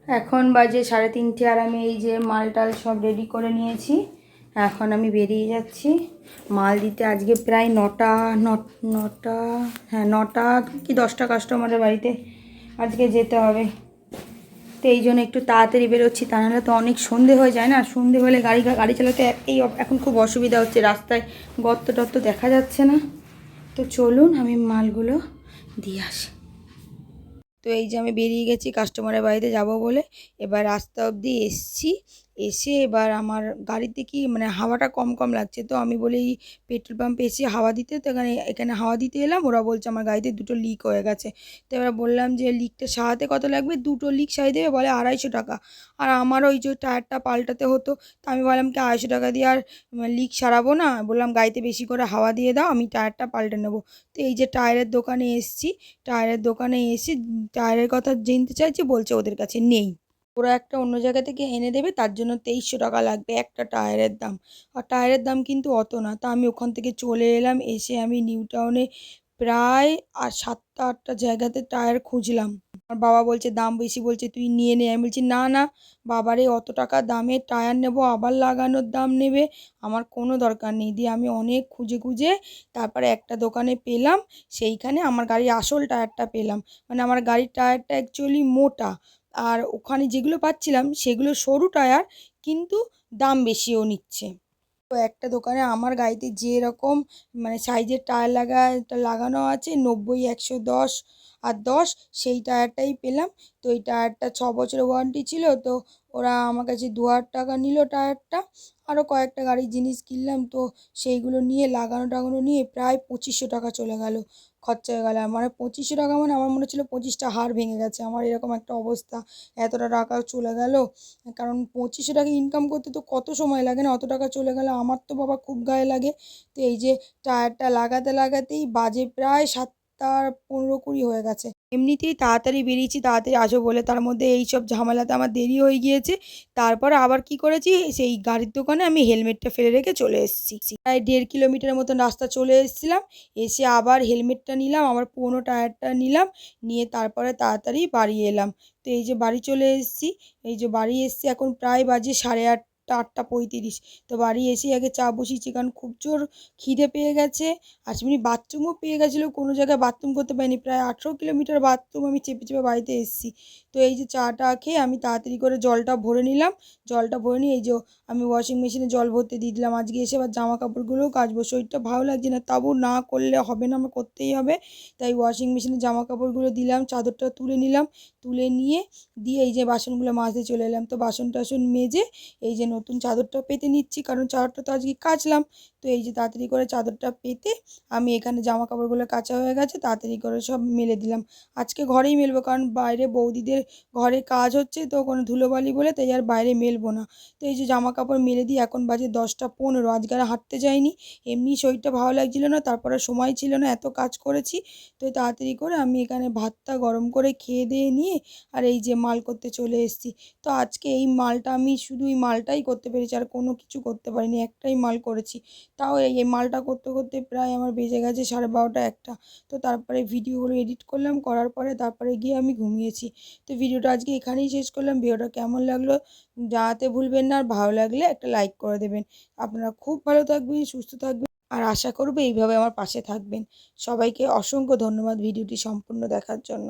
এখন বাজে 3:30 আর আমি এই যে মাল টাল সব রেডি করে নিয়েছি। এখন আমি বেরিয়ে যাচ্ছি মাল দিতে। আজকে প্রায় নটা হ্যাঁ 9টা কি 10টা কাস্টমারের বাড়িতে আজকে যেতে হবে। তো এই জন্য একটু তাড়াতাড়ি বেরোচ্ছি, তা নাহলে তো অনেক সন্ধে হয়ে যায় না। সন্ধে হলে গাড়ি চালাতে এখন খুব অসুবিধা হচ্ছে, রাস্তায় গর্ত টর্ত দেখা যাচ্ছে না। তো চলুন আমি মালগুলো দিয়ে আসি। তো এই যে আমি বেরিয়ে গেছি কাস্টমারের বাড়িতে যাব বলে। এবার রাস্তা অবধি এসে এবার আমার গাড়িতে কি মানে হাওয়াটা কম কম লাগছে, তো আমি বলি পেট্রোল পাম্পে এসে হাওয়া দিতে। তো এখানে হাওয়া দিতে এলাম, ওরা বলছে আমার গাড়িতে 2টো লিক হয়ে গেছে। তো এবার বললাম যে লিকটা সারাতে কত লাগবে? 2টো লিক সারিয়ে দেবে, বলে 250 টাকা। আর আমার ওই যে টায়ারটা পাল্টাতে হতো, তো আমি বললাম কি 250 টাকা দিয়ে আর লিক সারাবো না, বললাম গাড়িতে বেশি করে হাওয়া দিয়ে দাও, আমি টায়ারটা পাল্টে নেবো। তো এই যে টায়ারের দোকানে এসছি, টায়ারের দোকানে এসে টায়ারের কথা জানতে চাইছি, বলছে ওদের কাছে নেই, ওরা একটা অন্য জায়গা থেকে এনে দেবে, তার জন্য 2300 টাকা লাগবে একটা টায়ারের দাম। আর টায়ারের দাম কিন্তু অত না। তা আমি ওখান থেকে চলে এলাম, এসে আমি নিউ টাউনে প্রায় 7টা 8টা জায়গাতে টায়ার খুঁজলাম। আমার বাবা বলছে দাম বেশি, বলছে তুই নিয়ে নে। আমি বলছি না না বাবারে, অত টাকা দামের টায়ার নেব, আবার লাগানোর দাম নেবে, আমার কোনো দরকার নেই। দিয়ে আমি অনেক খুঁজে খুঁজে তারপরে একটা দোকানে পেলাম, সেইখানে আমার গাড়ির আসল টায়ারটা পেলাম। মানে আমার গাড়ির টায়ারটা অ্যাকচুয়ালি মোটা, আর ওখানে যেগুলো পাচ্ছিলাম সেগুলো সরু টায়ার, কিন্তু দাম বেশিও নিচ্ছে। তো একটা দোকানে আমার গাড়িতে যেরকম মানে সাইজের টায়ার লাগানো আছে 90, 110 আর 10, সেই টায়ারটাই পেলাম। তো এই টায়ারটা 6 বছরের ওয়ারেন্টি ছিল। তো ওরা আমার কাছে 2000 টাকা নিল টায়ারটা। আরও কয়েকটা গাড়ির জিনিস কিনলাম, তো সেইগুলো নিয়ে লাগানো টাগানো নিয়ে প্রায় 2500 টাকা চলে গেল, খরচা হয়ে গেল। মানে 2500 টাকা, মানে আমার মনে হচ্ছিলো 25টা হাড় ভেঙে গেছে, আমার এরকম একটা অবস্থা, এতটা টাকা চলে গেল। কারণ 2500 টাকা ইনকাম করতে তো কত সময় লাগে না, অত টাকা চলে গেলে আমার তো বাবা খুব গায়ে লাগে। তো এই যে টায়ারটা লাগাতে লাগাতেই বাজে প্রায় 7টা 15 20 হয়ে গেছে। এমনিতেই তাড়াতাড়ি বেরিয়েছি তাড়াতাড়ি আসবো বলে, তার মধ্যে এইসব ঝামেলাতে আমার দেরি হয়ে গিয়েছে। তারপরে আবার কি করেছি, সেই গাড়ির দোকানে আমি হেলমেটটা ফেলে রেখে চলে এসেছি। প্রায় 1.5 কিলোমিটার মতন রাস্তা চলে এসেছিলাম, এসে আবার হেলমেটটা নিলাম, আবার পুরোনো টায়ারটা নিলাম, নিয়ে তারপরে তাড়াতাড়ি বাড়ি এলাম। তো এই যে বাড়ি চলে এসেছি, এই যে বাড়ি এসেছি, এখন প্রায় বাজে 8:30 8টা 35। তো বাড়ি এসেই আগে চা বসিয়েছি, কারণ খুব জোর খিদে পেয়ে গেছে। আর সেমনি বাথরুমও পেয়ে গেছিলো, কোনো জায়গায় বাথরুম করতে পারিনি, প্রায় 18 কিলোমিটার বাথরুম আমি চেপে চেপে বাড়িতে এসেছি। তো এই যে চাটা খেয়ে আমি তাড়াতাড়ি করে জলটা ভরে নিলাম, জলটা ভরে নিয়ে এই যে আমি ওয়াশিং মেশিনে জল ভরতে দিয়ে দিলাম। আজকে এসে আবার জামা কাপড়গুলোও কাচবো, শরীরটা ভালো লাগছে না, তাবু না করলে হবে না, আমার করতেই হবে। তাই ওয়াশিং মেশিনে জামা কাপড়গুলো দিলাম, চাদরটা তুলে নিলাম, তুলে নিয়ে এই যে বাসনগুলো মাজতে চলে এলাম। তো বাসন টাসন মেজে এই যে নতুন চাদরটা পেতে নিচ্ছি, কারণ চাদরটা তো আজকে কাচলাম। তো এই যে তাড়াতাড়ি করে চাদরটা পেতে আমি এখানে জামা কাপড়গুলো কাচা হয়ে গেছে, তাড়াতাড়ি করে সব মেলে দিলাম। আজকে ঘরেই মেলবো, কারণ বাইরে বৌদিদের ঘরে কাজ হচ্ছে, তো কোনো ধুলোবালি বলে, তাই আর বাইরে মেলবো না। তো এই যে জামা কাপড় মেলে দিই, এখন বাজে 10টা 15। আজকে আর হাঁটতে যাইনি, এমনি শরীরটা ভালো লাগছিল না, তারপরে সময় ছিল না, এত কাজ করেছি। তো তাড়াতাড়ি করে আমি এখানে ভাতটা গরম করে খেয়ে দিয়ে নিয়ে আর এই যে মাল করতে চলে এসেছি। তো আজকে এই মালটা আমি শুধু এই মালটাই করতে পেরেছি, আর কোনো কিছু করতে পারিনি, একটাই মাল করেছি। তাও এই মালটা করতে করতে প্রায় আমার বেজে গেছে 12:30 1টা। তো তারপরে ভিডিওগুলো এডিট করলাম, করার পরে তারপরে গিয়ে আমি ঘুমিয়েছি। তো ভিডিওটা আজকে এখানেই শেষ করলাম। ভিডিওটা কেমন লাগলো জানাতে ভুলবেন না, আর ভালো লাগলে একটা লাইক করে দেবেন। আপনারা খুব ভালো থাকবেন, সুস্থ থাকবেন, আর আশা করব এইভাবে আমার পাশে থাকবেন। সবাইকে অসংখ্য ধন্যবাদ ভিডিওটি সম্পূর্ণ দেখার জন্য।